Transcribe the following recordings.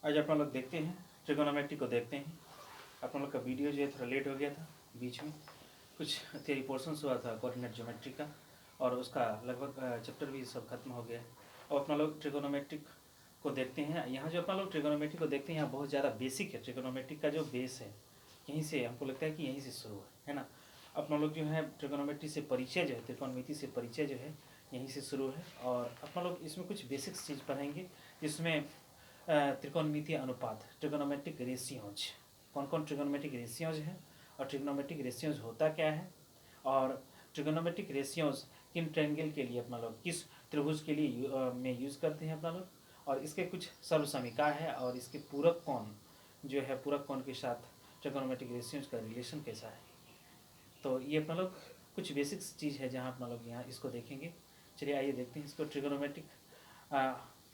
आज आप लोग देखते हैं ट्रिगोनोमेट्री को देखते हैं। आप लोग का वीडियो जो है थोड़ा लेट हो गया था, बीच में कुछ थियरी पोर्शंस हुआ था कोऑर्डिनेट ज्योमेट्री का, और उसका लगभग चैप्टर भी सब खत्म हो गया है। अब अपना लोग ट्रिगोनोमेट्रिक को देखते हैं। यहाँ जो अपना लोग ट्रिगोनोमेट्री को देखते हैं, यहाँ बहुत ज़्यादा बेसिक है। ट्रिगोनोमेट्रिक का जो बेस है यहीं से हमको लगता है कि यहीं से शुरू है ना। अपना लोग जो है ट्रिगोनोमेट्री से परिचय जो है, त्रिकोणमिति से परिचय जो है यहीं से शुरू है। और अपना लोग इसमें कुछ बेसिक्स चीज़ पढ़ेंगे, जिसमें त्रिकोणमितीय अनुपात, ट्रिगोनोमेट्रिक रेशियोज, कौन कौन ट्रिगोनोमेट्रिक रेशियोज है और ट्रिगोनोमेट्रिक रेशियोज होता क्या है, और ट्रिगोनोमेट्रिक रेशियोज किन ट्रायंगल के लिए अपना लोग, किस त्रिभुज के लिए में यूज़ करते हैं अपना लोग, और इसके कुछ सर्वसमीका है, और इसके पूरक कोण जो है, पूरक कोण के साथ ट्रिगोनोमेट्रिक रेशियोज का रिलेशन कैसा है। तो ये अपना लोग कुछ बेसिक्स चीज़ है जहाँ अपना लोग यहाँ इसको देखेंगे। चलिए आइए देखते हैं इसको। ट्रिगोनोमेट्रिक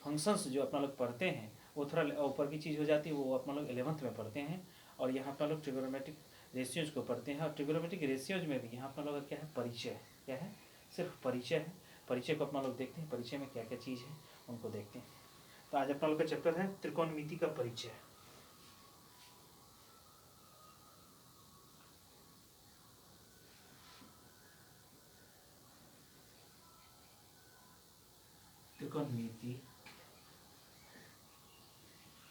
फंक्शंस जो अपना लोग पढ़ते हैं वो थोड़ा ऊपर की चीज़ हो जाती है, वो अपना लोग 11th में पढ़ते हैं। और यहाँ अपना लोग ट्रिगोनोमेट्रिक रेशियोज को पढ़ते हैं। और ट्रिगोनोमेट्रिक रेशियोज में भी यहाँ अपना लोग का क्या है, परिचय। क्या है, सिर्फ परिचय है। परिचय को अपना लोग देखते हैं, परिचय में क्या क्या चीज़ है उनको देखते हैं। तो आज अपना लोग का चैप्टर है त्रिकोणमिति का परिचय। त्रिकोणमिति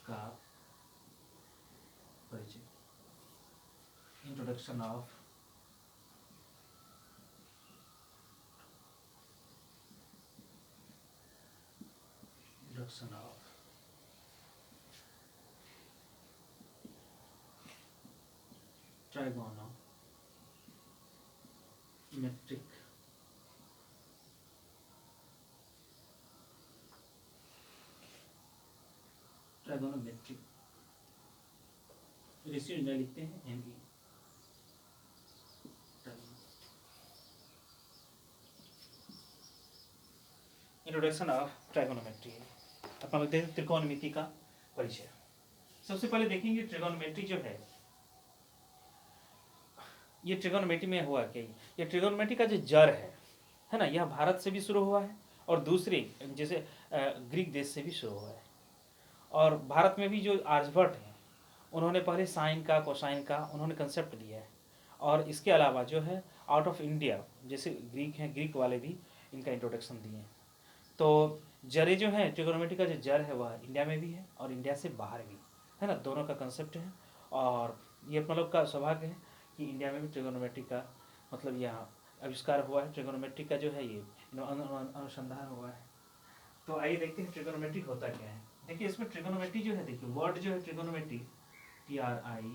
का परिचय, इंट्रोडक्शन ऑफ ट्राइगोनोमेट्रिक रेशियो जो लिखते हैं ME, इंट्रोडक्शन ऑफ ट्राइगोनोमेट्री है। अपना देखते हैं त्रिकोणमिति का परिचय। सबसे पहले देखेंगे ट्रिगोनोमेट्री जो है, ये ट्रिगोनोमेट्री में हुआ क्या, ये ट्रिगोनोमेट्री का जो जड़ है ना, यह भारत से भी शुरू हुआ है और दूसरे जैसे ग्रीक देश से भी शुरू हुआ है। और भारत में भी जो आर्यभट्ट हैं उन्होंने पहले साइन का, कोसाइन का उन्होंने कंसेप्ट दिया है। और इसके अलावा जो है आउट ऑफ इंडिया जैसे ग्रीक हैं, ग्रीक वाले भी इनका इंट्रोडक्शन दिए हैं। तो जड़े जो है ट्रिगोनोमेट्री का जो जड़ है वह इंडिया में भी है और इंडिया से बाहर भी है ना, दोनों का कंसेप्ट है। और ये अपना लोग का सौभाग्य है कि इंडिया में भी ट्रिगोनोमेट्री का मतलब यहाँ आविष्कार हुआ है। ट्रिगोनोमेट्री का जो है ये अनुसंधान हुआ है। तो आइए देखते हैं ट्रिगोनोमेट्री होता क्या है। देखिए इसमें ट्रिगोनोमेट्री जो है, देखिए वर्ड जो है ट्रिगोनोमेट्री TRIGONOME,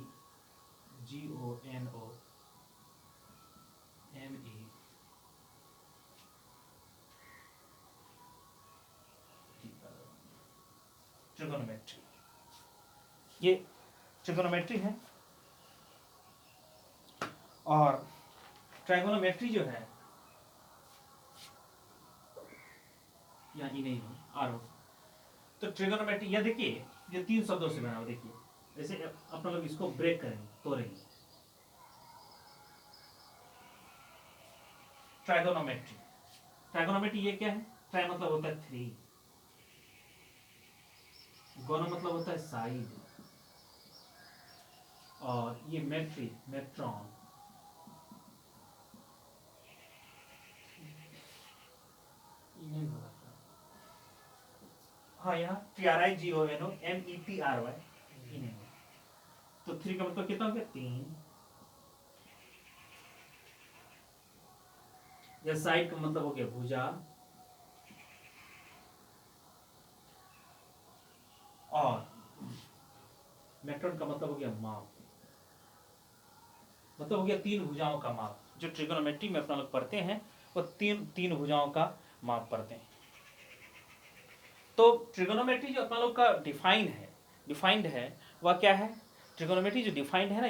ट्रिगोनोमेट्री, ये ट्रिगोनोमेट्री है। और ट्राइगोनोमेट्री जो है यहाँ ई नहीं हो आर, तो ट्रिगोनोमेट्री यह देखिए ये 3 शब्दों से बना हुआ। देखिए ऐसे अपना लोग इसको ब्रेक करेंगे, तोड़ेंगे। ट्राइगोनोमेट्री, ट्राइगोनोमेट्री ये क्या है, ट्राई मतलब होता है 3, गोनो मतलब होता है साइड, और ये मेट्री मेट्रॉन, हाँ यहाँ TRIGONOMETRY, तो 3 का मतलब कितना हो गया, 3। या साइड का मतलब हो गया भुजा, और मेट्रॉन का मतलब हो गया माप, मतलब हो गया 3 भुजाओं का माप। जो ट्रिगोनोमेट्री में अपना लोग पढ़ते हैं वो तीन भुजाओं का माप पढ़ते हैं। तो ट्रिगोनोमेट्री जो अपना लोग का डिफाइंड है वह क्या है, ट्रिगोनोमेट्री जो डिफाइंड है ना,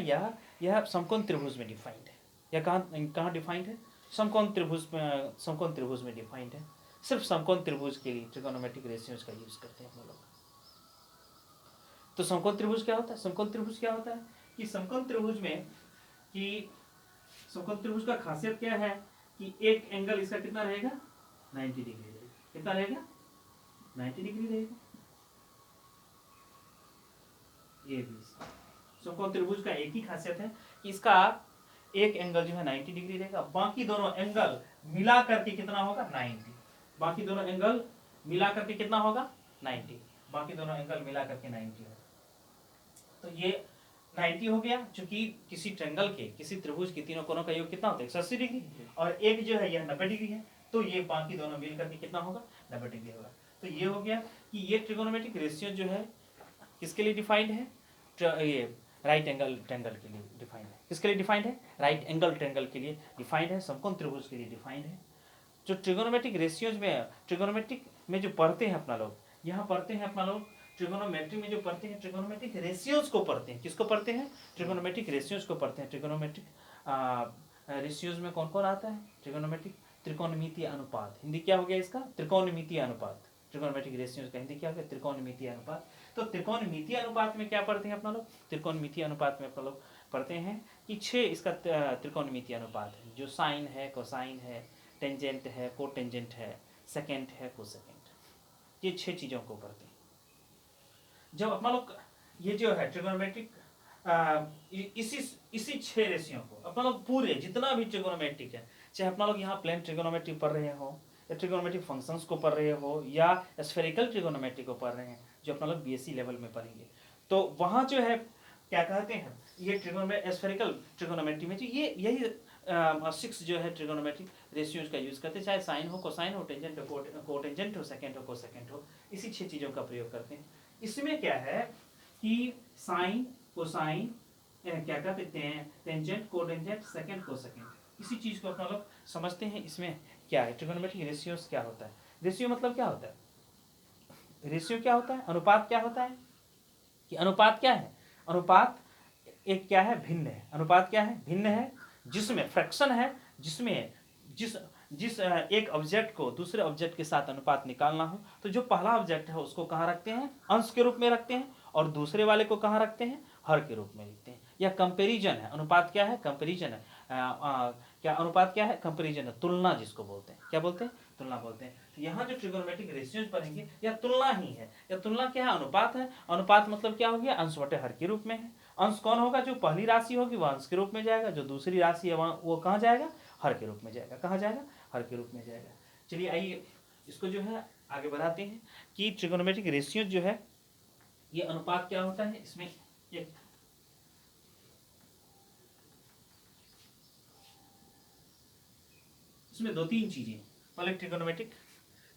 यह समकोण त्रिभुज में डिफाइंड है। यह कहाँ डिफाइंड है, समकोण त्रिभुज में डिफाइंड है। सिर्फ समकोण त्रिभुज के लिए ट्रिगोनोमेट्रिक रेशियोज का यूज करते हैं हम लोग। तो समकोण त्रिभुज क्या होता है, समकोण त्रिभुज क्या होता है कि समकोण त्रिभुज में, कि समकोण त्रिभुज का खासियत क्या है कि एक एंगल इसका कितना रहेगा, 90 डिग्री रहेगा। कितना रहेगा, 90 डिग्री रहेगा। A B C. समकोण त्रिभुज का एक ही खासियत है कि इसका एक एंगल जो है 90 डिग्री रहेगा, बाकी दोनों एंगल मिला करके कितना होगा 90। बाकी दोनों एंगल मिला करके कितना होगा 90। बाकी दोनों एंगल मिला करके 90 होगा। तो ये 90 हो गया, चूंकि किसी ट्रायंगल के किसी त्रिभुज के तीनों कोनों का योग कितना होता है 180 डिग्री, और एक जो है यह 90 डिग्री है, तो ये बाकी दोनों मिल करके कितना होगा 90 डिग्री होगा। तो ये हो गया कि ये ट्रिगोनोमेट्रिक रेशियो जो है किसके लिए डिफाइंड है, ये राइट एंगल ट्रायंगल के लिए डिफाइंड है। किसके लिए डिफाइंड है, राइट एंगल ट्रायंगल के लिए डिफाइंड है, समकोण त्रिभुज के लिए डिफाइंड है। जो ट्रिगोनोमेट्रिक रेशियोज में, ट्रिगोनोमेट्रिक में जो पढ़ते हैं अपना लोग, यहाँ पढ़ते हैं अपना लोग ट्रिगोनोमेट्री में जो पढ़ते हैं ट्रिगोनोमेट्रिक रेशियोज को पढ़ते हैं। किसको पढ़ते हैं, ट्रिगोनोमेट्रिक रेशियोज को पढ़ते हैं। ट्रिगोनोमेट्रिक रेशियोज में कौन कौन आता है, ट्रिगोनोमेट्रिक त्रिकोणमितीय अनुपात, हिंदी क्या हो गया इसका, त्रिकोणमितीय अनुपात। ट्रिगोनोमेट्रिक रेशियोज का हिंदी क्या हो गया, त्रिकोणमितीय अनुपात। तो त्रिकोणमितीय अनुपात में क्या पढ़ते हैं अपना लोग, त्रिकोणमितीय अनुपात में अपना लोग पढ़ते हैं कि 6 इसका त्रिकोणमितीय अनुपात है, जो साइन है, कोसाइन है, टेंजेंट है, कोटेंजेंट है, सेकेंट है, कोसेकेंट, ये 6 चीजों को पढ़ते हैं। जब अपना लोग ये जो है ट्रिगोनोमेट्रिक इसी 6 रेशियो को अपना लोग पूरे जितना भी ट्रिगोनोमेट्रिक है, चाहे अपना लोग यहाँ प्लेन ट्रिगोनोमेट्री पढ़ रहे हो, या ट्रिगोनोमेट्रिक फंक्शंस को पढ़ रहे हो, या स्फेरिकल ट्रिगोनोमेट्री को पढ़ रहे हैं, जो अपना लोग बीएससी लेवल में पढ़ेंगे, तो वहाँ जो है क्या कहते हैं, ये स्फेरिकल ट्रिगोनोमेट्री में जो ये यही 6 जो है ट्रिगोनोमेट्रिक रेशियोज का यूज करते हैं, चाहे साइन हो, कोसाइन हो, टेंजेंट हो, कोटेंजेंट हो, सेकेंट हो, कोसेकेंट हो, इसी 6 चीजों का प्रयोग करते हैं। इसमें क्या है कि साइन, कोसाइन, क्या कहते हैं, टेंजेंट, कोटेंजेंट, सेकेंड, कोसेकेंट, इसी चीज को अपना लोग समझते हैं। इसमें क्या है, ट्रिगोनोमेट्रिक रेशियोज क्या होता है, रेशियो मतलब क्या होता है, रेशियो क्या होता है, अनुपात क्या होता है, कि अनुपात क्या है, अनुपात एक क्या है, भिन्न है। अनुपात क्या है, भिन्न है, जिसमें फ्रैक्शन है, जिसमें जिस एक ऑब्जेक्ट को दूसरे ऑब्जेक्ट के साथ अनुपात निकालना हो, तो जो पहला ऑब्जेक्ट है उसको कहाँ रखते हैं, अंश के रूप में रखते हैं, और दूसरे वाले को कहाँ रखते हैं, हर के रूप में लिखते हैं। यह कंपैरिजन है, अनुपात क्या है, कंपैरिजन है। क्या अनुपात क्या है, कंपैरिजन है, तुलना जिसको बोलते हैं, क्या बोलते हैं, तुलना बोलते हैं। तो यहाँ जो ट्रिगोनोमेट्रिक रेशियोज पढ़ेंगे यह तुलना ही है। यह तुलना क्या है, अनुपात है। अनुपात मतलब क्या हो गया, अंश बटे हर के रूप में है। अंश कौन होगा, जो पहली राशि होगी वह अंश के रूप में जाएगा, जो दूसरी राशि है वो कहाँ जाएगा, हर के रूप में जाएगा। कहाँ जाएगा, हर के रूप में जाएगा। चलिए आइए इसको जो है आगे बढ़ाते हैं कि ट्रिगोनोमेट्रिक रेशियो जो है ये अनुपात क्या होता है। इसमें एक इसमें 2-3 चीजें, पहले ट्रिगोनोमेट्रिक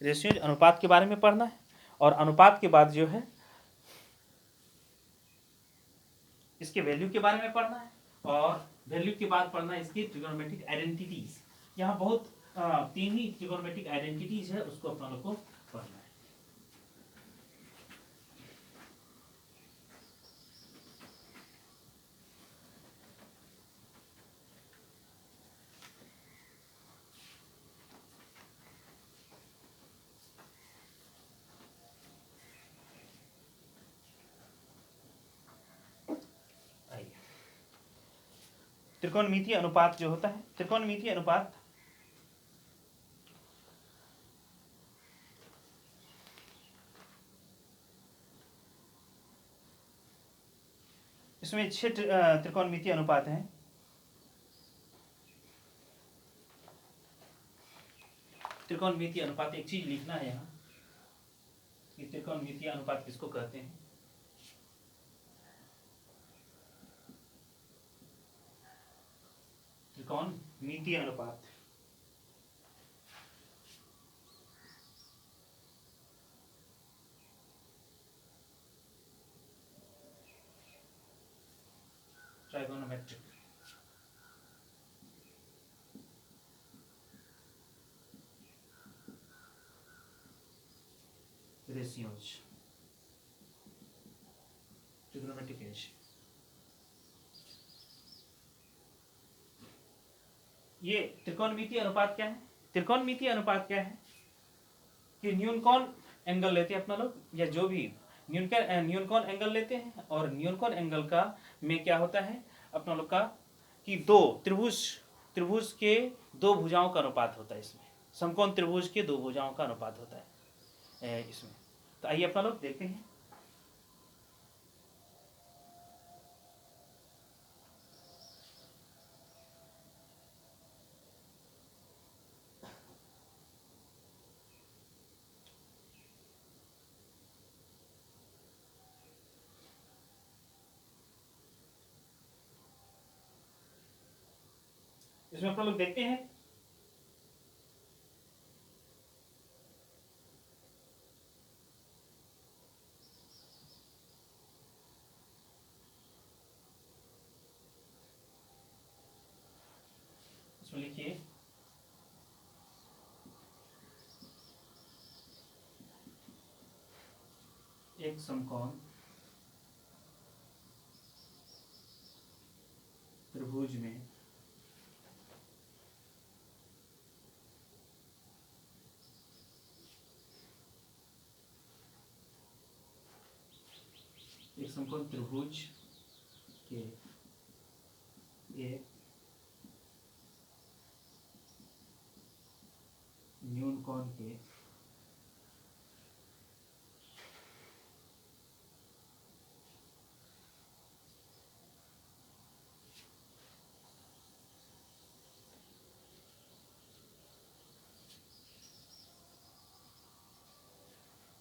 रेशियो अनुपात के बारे में पढ़ना है, और अनुपात के बाद जो है इसके वैल्यू के बारे में पढ़ना है, और वैल्यू के बाद पढ़ना है इसकी ट्रिगोनोमेट्रिक आइडेंटिटीज। यहाँ बहुत 3 ही ट्रिगोनोमेट्रिक आइडेंटिटीज है, उसको अपना लोग को पढ़ना है। त्रिकोणमितीय अनुपात जो होता है, त्रिकोणमितीय अनुपात इसमें 6 त्रिकोणमितीय अनुपात हैं। त्रिकोणमितीय अनुपात, एक चीज लिखना है यहाँ कि त्रिकोणमितीय अनुपात किसको कहते हैं। त्रिकोणमितीय अनुपात ट्राइगोनोमेट्रिक रेशियोज, ट्रिगोनोमेट्रिक रेशियो। ये त्रिकोणमितीय अनुपात क्या है, त्रिकोणमितीय अनुपात क्या है कि न्यूनकोण एंगल लेते हैं अपना लोग, या जो भी न्यूनकोण एंगल लेते हैं, और न्यूनकोण एंगल का में क्या होता है अपना लोग का कि दो त्रिभुज के 2 भुजाओं का अनुपात होता है। इसमें समकोण त्रिभुज के 2 भुजाओं का अनुपात होता है इसमें। तो आइए अपना लोग देखते हैं। इसमें अपन लोग देखते हैं इसमें लिखिए एक समकोण त्रिभुज में एक समकोण त्रिभुज के एक न्यून कोण के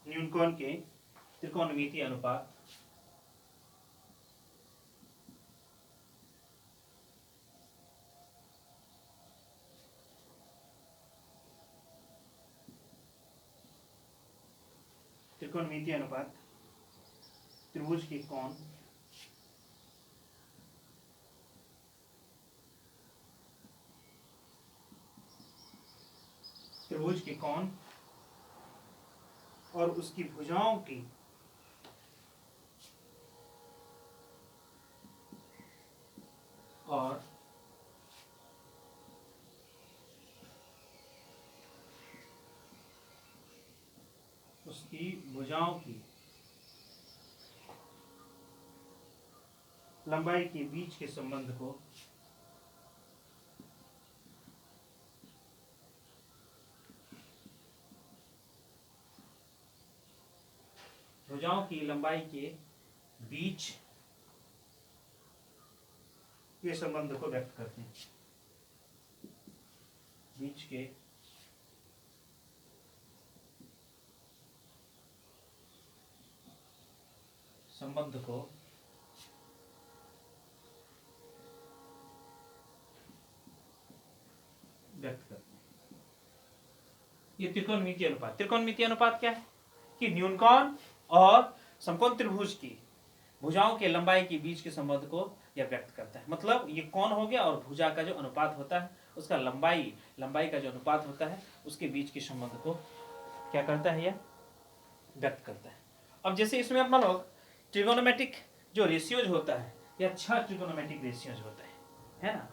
न्यून कोण के त्रिकोणमितीय अनुपात त्रिकोणमितीय अनुपात त्रिभुज के कोण त्रिभुज के कोण और उसकी भुजाओं की और उसकी भुजाओं की लंबाई के बीच के संबंध को भुजाओं की लंबाई के बीच के संबंध को व्यक्त करते हैं। बीच के संबंध को व्यक्त करते हैं। ये त्रिकोणमितीय अनुपात। त्रिकोणमितीय अनुपात क्या है कि न्यून कोण और समकोण त्रिभुज की भुजाओं के लंबाई के बीच के संबंध को यह व्यक्त करता है। मतलब ये कोण हो गया और भुजा का जो अनुपात होता है उसका लंबाई का जो अनुपात होता है उसके बीच के संबंध को क्या करता है, यह व्यक्त करता है। अब जैसे इसमें अपना लोग ट्रिगोनोमेट्रिक जो रेशियोज होता है या 6 ट्रिगोनोमेट्रिक रेशियोज होता है ना,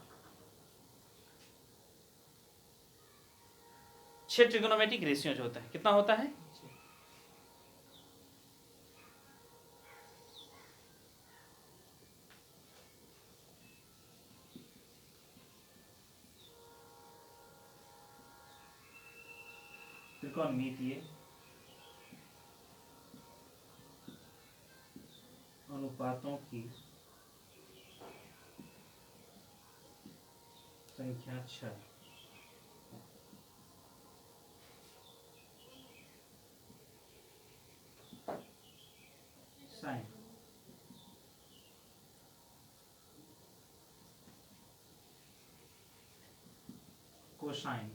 6 ट्रिगोनोमेट्रिक रेशियोज होता है। कितना होता है? त्रिकोणमितीय अनुपातों की संख्या 6। Sine cosine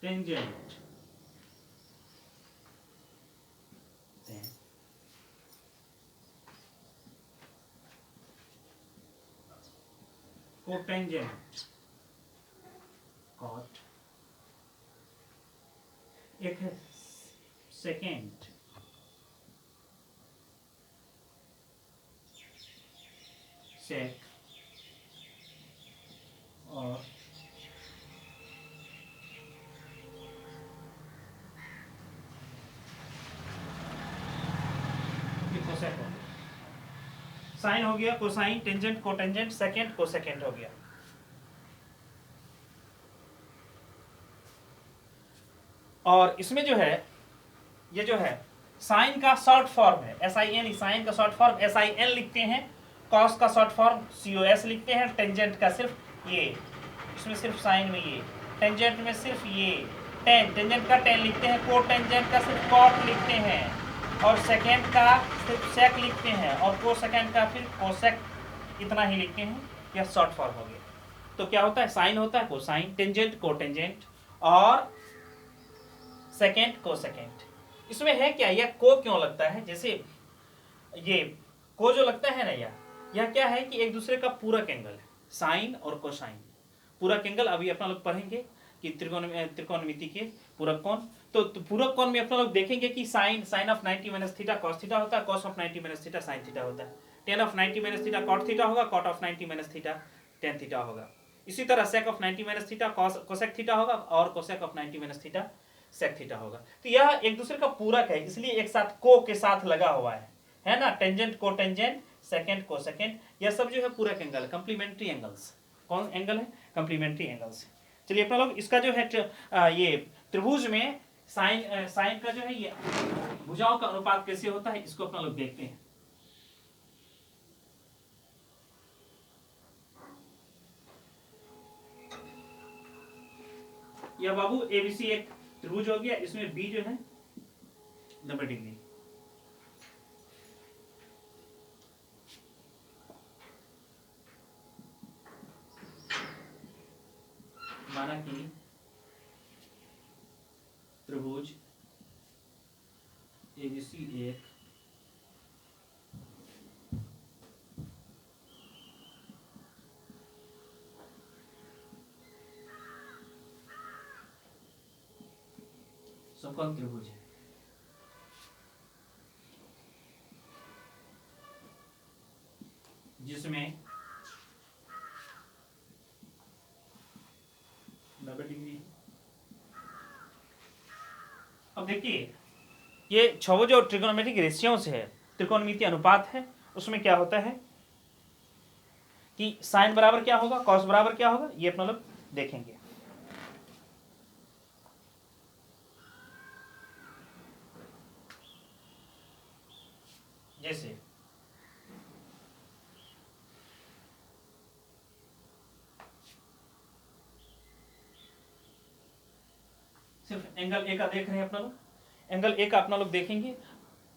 tangent cotangent cot, एक है सेकेंड सेक और कोसेक हो गया। साइन हो गया, cosine, tangent, cotangent, second, cosecant हो गया। और इसमें जो है ये जो है साइन का शॉर्ट फॉर्म है SIN, साइन का शॉर्ट फॉर्म SIN लिखते हैं, कॉस का शॉर्ट फॉर्म COS लिखते हैं, टेंजेंट का सिर्फ ये, इसमें सिर्फ साइन में ये, टेंजेंट में सिर्फ ये टेन, टेंजेंट का टेन लिखते हैं, को टेंजेंट का सिर्फ कॉट लिखते हैं, और सेकेंड का सिर्फ सेक लिखते हैं, और को सेकेंड का फिर कोसेक, इतना ही लिखते हैं। यह शॉर्ट फॉर्म हो गया। तो क्या होता है, साइन होता है कोसाइन, टेंजेंट को टेंजेंट, और सेकेंड को सेकेंड। इसमें है क्या, यह को क्यों लगता है, जैसे ये को जो लगता है ना, यह क्या है कि एक दूसरे का पूरक एंगल है, साइन और कोसाइन पूरक एंगल। अभी अपना लोग पढ़ेंगे कि त्रिकोणमिति के पूरक कोण। तो पूरक कोण में अपना लोग देखेंगे कि sine of 90 minus theta cos theta होता है, cos of 90 minus theta sine theta होता है, tan of 90 minus theta cot theta होगा, cot of 90 minus theta tan theta होगा। इसी तरह sec of 90 minus theta cosec theta होगा, और cosec of 90 minus theta sec theta होगा। तो यह एक दूसरे का पूरक है, इसलिए एक साथ को के साथ लगा हुआ है ना, टेंजेंट को टेंजेंट, सेकेंड को सेकेंड, यह सब जो है पूरक एंगल, कंप्लीमेंट्री एंगल्स। कौन एंगल है, कंप्लीमेंट्री एंगल्स। चलिए अपना लोग इसका जो है ये त्रिभुज में साइन का जो है ये भुजाओं का अनुपात कैसे होता है, इसको अपना लोग देखते हैं। यह बाबू एबीसी एक त्रिभुज हो गया, इसमें बी जो है 90 डिग्री, माना कि त्रिभुज एबीसी एक समकोण त्रिभुज है। जिसमें 90 डिग्री। अब देखिए ये छह जो ट्रिगोनोमेट्रिक रेशियोज है, त्रिकोणमितीय अनुपात है, उसमें क्या होता है कि साइन बराबर क्या होगा, कॉस बराबर क्या होगा, ये अपना लोग देखेंगे। जैसे सिर्फ एंगल ए का देख रहे हैं अपना लोग, एंगल ए का अपना लोग देखेंगे,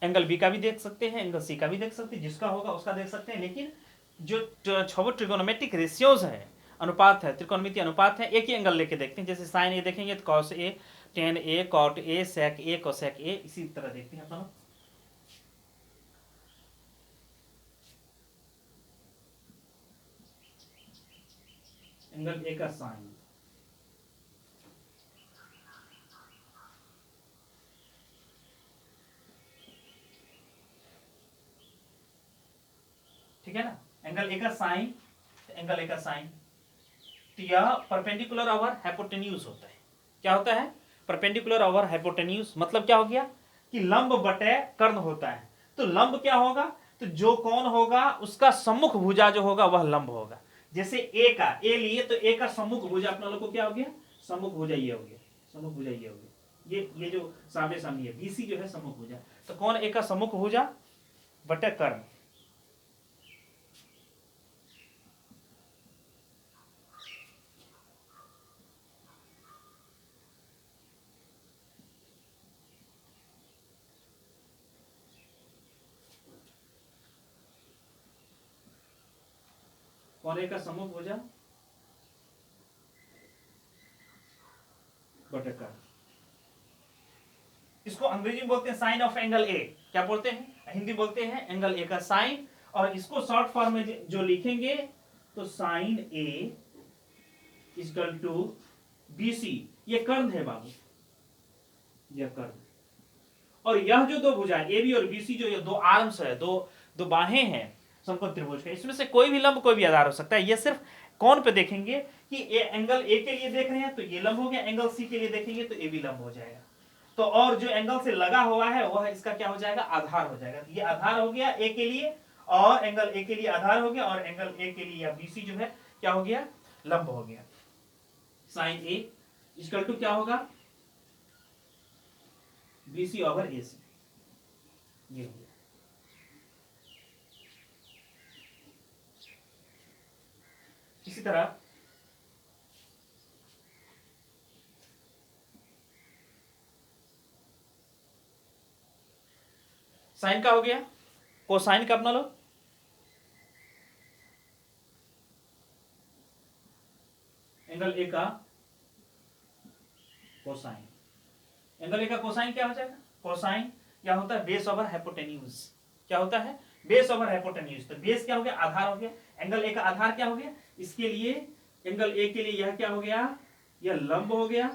एंगल बी का भी देख सकते हैं, एंगल सी का भी देख सकते हैं, जिसका होगा उसका देख सकते हैं। लेकिन जो छह ट्रिगोनोमेट्रिक रेशियोज है, अनुपात है, त्रिकोणमितीय अनुपात है, एक ही एंगल लेके देखते हैं। जैसे साइन ए देखेंगे तो cos A, tan A, cot A, sec A, cosec A, इसी तरह देखते हैं अपना। एंगल ए का साइन, ठीक है ना, एंगल ए का साइन, एंगल ए का साइन, तो यह परपेंडिकुलर ओवर हाइपोटेन्यूज होता है। क्या होता है, परपेंडिकुलर ओवर हाइपोटेन्यूज, मतलब क्या हो गया कि लंब बटे कर्ण होता है। तो लंब क्या होगा, तो जो कोण होगा उसका सम्मुख भुजा जो होगा वह लंब होगा। जैसे ए का, ए लिए तो ए का सम्मुख भुजा अपना लोग को क्या हो गया, सम्मुख भुजा ये हो गया, सम्मुख भुजा ये हो गया, ये जो सामने सामने है बीसी जो है सम्मुख भुजा। तो कौन ए का सम्मुख भुजा बटे कर्ण, कौन ए का सम्मुख भुजा बटे कर्ण। इसको अंग्रेजी में बोलते हैं साइन ऑफ एंगल ए, क्या बोलते हैं, हिंदी बोलते हैं एंगल ए का साइन। और इसको शॉर्ट फॉर्म में जो लिखेंगे तो sine A equal to BC, ये कर्ण है बाबू, यह कर्ण। और यह जो दो भुजा ए बी और बीसी, जो ये दो आर्म्स है, दो बाहें हैं समकोण त्रिभुज के, इसमें से कोई भी लंब कोई भी आधार हो सकता है। ये सिर्फ कौन पे देखेंगे कि एंगल ए के लिए देख रहे हैं तो ये लंब हो गया, एंगल सी के लिए देखेंगे तो ए भी लंब हो जाएगा। तो और जो एंगल से लगा हुआ है वह इसका क्या हो जाएगा, आधार हो जाएगा। ये आधार हो गया ए के लिए, और एंगल ए के लिए आधार हो गया, और एंगल ए के लिए या बीसी जो है क्या हो गया, लंब हो गया। साइन ए इक्वल टू क्या होगा, बीसी ओवर ए सी, ये हो गया। इसी तरह साइन का हो गया, कोसाइन का अपना लो, एंगल ए का कोसाइन। एंगल ए का कोसाइन क्या हो जाएगा? कोसाइन क्या होता है? Base over hypotenuse. क्या होता है? Base over hypotenuse. तो बेस क्या हो गया? आधार हो गया। एंगल ए का आधार क्या हो गया? इसके लिए एंगल ए के लिए यह क्या हो गया? यह लंब हो गया,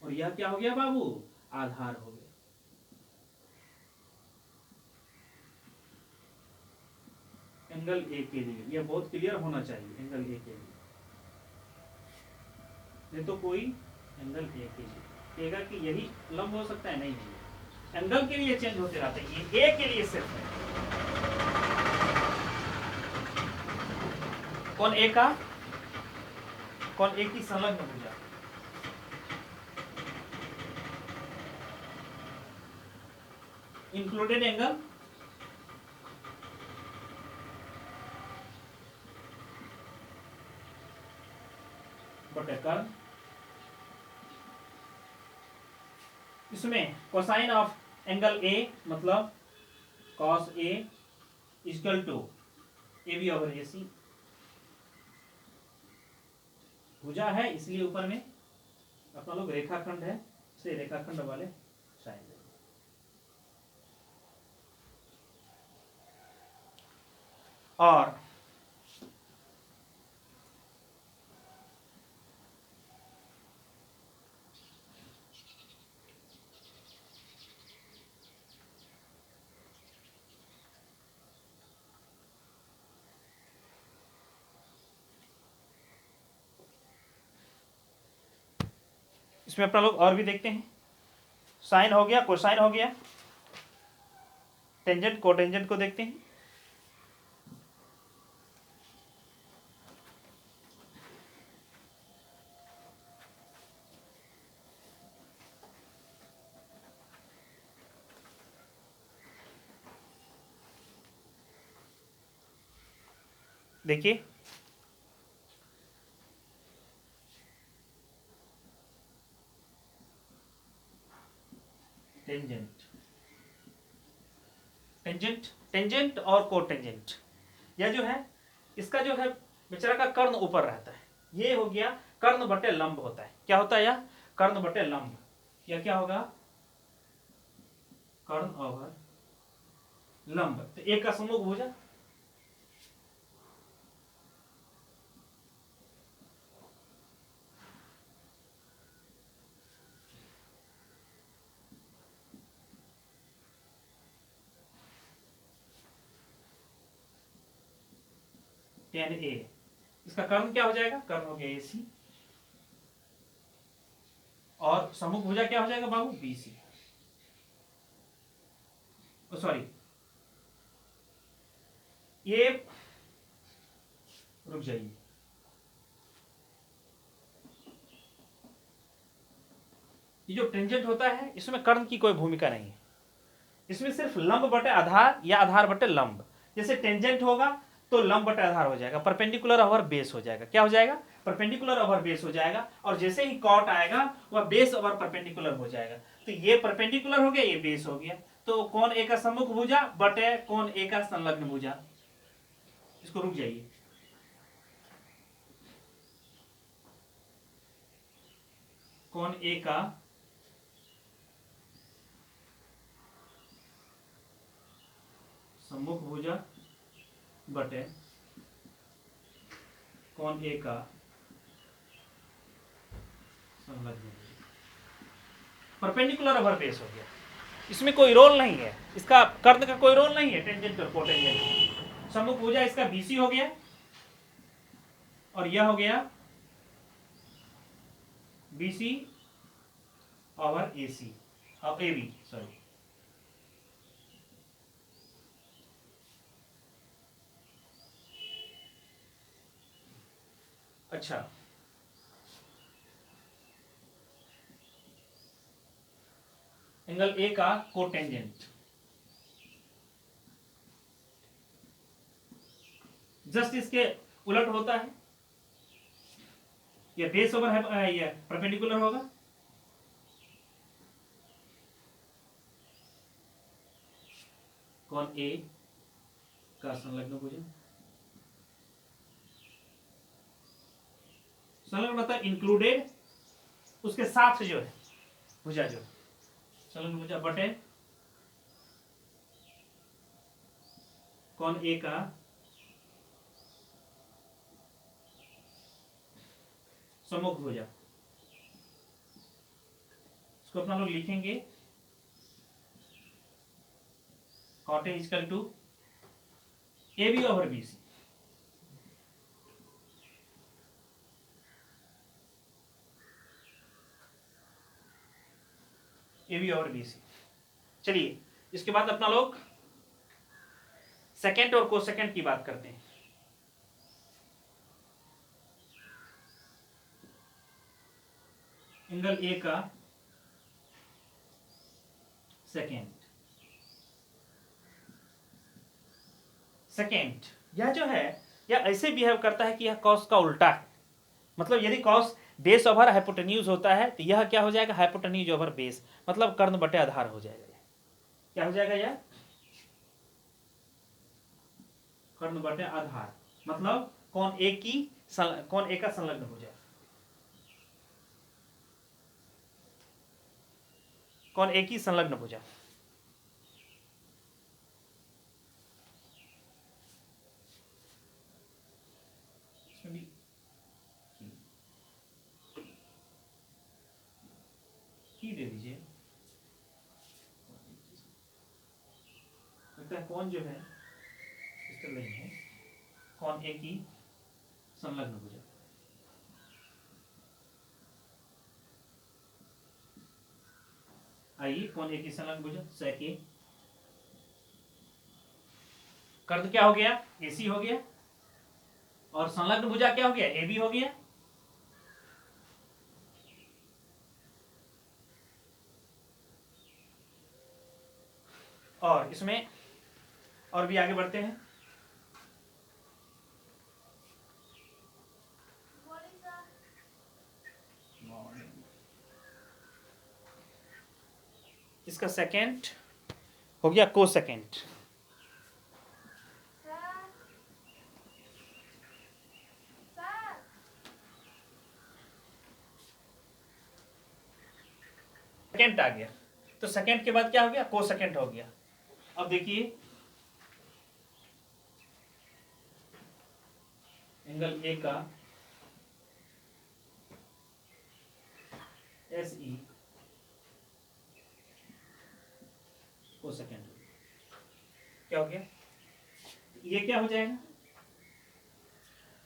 और यह क्या हो गया बाबू? आधार हो गया। एंगल ए के लिए यह बहुत क्लियर होना चाहिए। एंगल ए के लिए नहीं तो कोई एंगल ए के लिए कहेगा कि यही लंब हो सकता है, नहीं नहीं, एंगल के लिए चेंज होते रहते हैं, ये ए के लिए सिर्फ है। कौन ए का? कौन ए की संलग्न भुजा? इंक्लूडेड एंगल बटे कर्व। इसमें कोसाइन ऑफ एंगल ए मतलब cos A equal to A B over A C. भुजा है इसलिए ऊपर में अपना लोग रेखाखंड है, से रेखाखंड वाले साइन। और इसमें अपना लोग और भी देखते हैं। साइन हो गया, कोसाइन हो गया, टेंजेंट कोटेंजेंट को देखते हैं। देखिए टेंजेंट, टेंजेंट, टेंजेंट और कोटेंजेंट, यह जो है इसका जो है बेचारा का कर्ण ऊपर रहता है। ये हो गया कर्ण बटे लंब होता है। क्या होता है यह? कर्ण बटे लंब। यह क्या होगा? कर्ण ओवर लंब। तो एक का सम्मुख भुजा, tan ए। इसका कर्ण क्या हो जाएगा? कर्ण हो गया AC, और सम्मुख भुजा क्या हो जाएगा बाबू? BC। सॉरी, ये रुक जाइए, ये जो टेंजेंट होता है इसमें कर्ण की कोई भूमिका नहीं है। इसमें सिर्फ लंब बटे आधार या आधार बटे लंब। जैसे टेंजेंट होगा तो लंब बटे आधार हो जाएगा, परपेंडिकुलर ओवर बेस हो जाएगा। क्या हो जाएगा? परपेंडिकुलर ओवर बेस हो जाएगा। और जैसे ही कॉट आएगा वह बेस ओवर परपेंडिकुलर हो जाएगा। तो ये परपेंडिकुलर हो गया, ये बेस हो गया। तो कौन ए का सम्मुख भुजा बटे कौन ए का संलग्न भुजा। इसको रुक जाइए, कौन ए का सम्मुख भुजा बटे कौन ए का संलग्न भुजा। परपेंडिकुलर ओवर बेस हो गया। इसमें कोई रोल नहीं है, इसका कर्ण का कोई रोल नहीं है। टेंजेंट और कोटेंजेंट। सम्मुख भुजा इसका BC हो गया, और यह हो गया BC ओवर AC और AB, सॉरी। अच्छा, एंगल ए का कोटेंजेंट जस्ट इसके उलट होता है। ये बेस ओवर है, ये परपेंडिकुलर होगा। कौन ए का संलग्न भुजा, संलग्न मतलब इंक्लूडेड, उसके साथ जो है भुजा, जो संलग्न भुजा बटे कौन ए का सम्मुख भुजा। इसको अपना लोग लिखेंगे cot A equal to A B over B C. A B over B C. चलिए इसके बाद अपना लोग सेकेंड और कोसेकेंड की बात करते हैं। एंगल ए का सेकेंड, यह जो है यह ऐसे बिहेव करता है कि यह कॉस का उल्टा है। मतलब यदि कॉस बेस ओवर हाइपोटेन्यूज होता है तो यह क्या हो जाएगा, हाइपोटेन्यूज ओवर बेस, मतलब कर्ण बटे आधार हो जाएगा। क्या हो जाएगा यह, कर्ण बटे आधार, मतलब कौन ए का संलग्न हो जाए, कौन ए की संलग्न भुजा। की दे दीजिए, लगता है कौन जो है इस तरह नहीं है, कौन ए की संलग्न भुजा। आइए कौन ए की संलग्न भुजा, सेक ए, कर्ण क्या हो गया, एसी हो गया, और संलग्न भुजा क्या हो गया, ए बी हो गया। और इसमें और भी आगे बढ़ते हैं। इसका सेकेंड हो गया को सेकेंड, सेकेंड आ गया, तो सेकेंड के बाद क्या हो गया, को सेकेंड हो गया। अब देखिए एंगल ए का एस ई को सेकेंड, क्या हो गया, ये क्या हो जाएगा,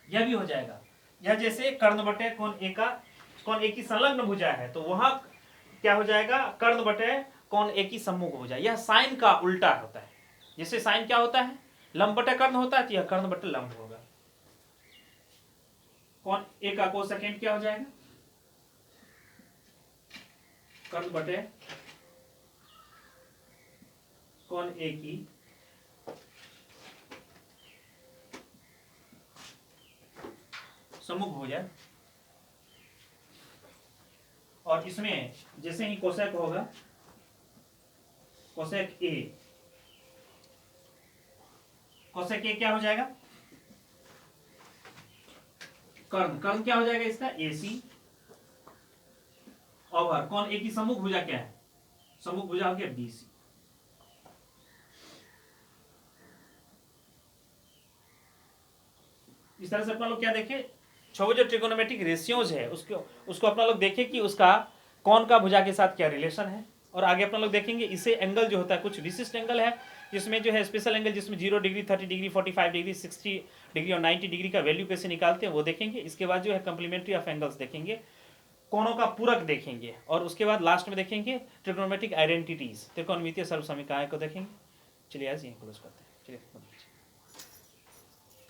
यह भी हो जाएगा। यह जैसे कर्ण बटे कौन ए की संलग्न भुजा है, तो वहां क्या हो जाएगा, कर्ण बटे कौन ए की सम्मुख भुजा। यह साइन का उल्टा होता है। जैसे साइन क्या होता है, लंब बटे कर्ण होता है, तो यह कर्ण बटे लंब होगा। कौन ए का को सेकेंड क्या हो जाएगा, कर्ण बटे कौन ए की सम्मुख भुजा। और इसमें जैसे ही कोसेक होगा, कोसेक ए क्या हो जाएगा, कर्ण क्या हो जाएगा इसका, एसी ओवर कौन ए की सम्मुख भुजा क्या है, सम्मुख भुजा हो गया बीसी। इस तरह से अपना लोग क्या देखे, छह जो ट्रिगोनोमेट्रिक रेशियोज है उसको अपना लोग देखे कि उसका कौन का भुजा के साथ क्या रिलेशन है। और आगे अपना लोग देखेंगे इससे एंगल जो होता है, कुछ विशिष्ट एंगल है जिसमें जो है स्पेशल एंगल, जिसमें 0 डिग्री 30 डिग्री 45 डिग्री 60 डिग्री और 90 डिग्री का वैल्यू कैसे निकालते हैं वो देखेंगे। इसके बाद जो है कम्प्लीमेंट्री ऑफ एंगल्स देखेंगे, कोणों का पूरक देखेंगे, और उसके बाद लास्ट में देखेंगे ट्रिगोनोमेट्रिक आइडेंटिटीज, त्रिकोणमितीय सर्वसमीकरण को देखेंगे। चलिए आज यहीं क्लोज करते हैं। चलिए।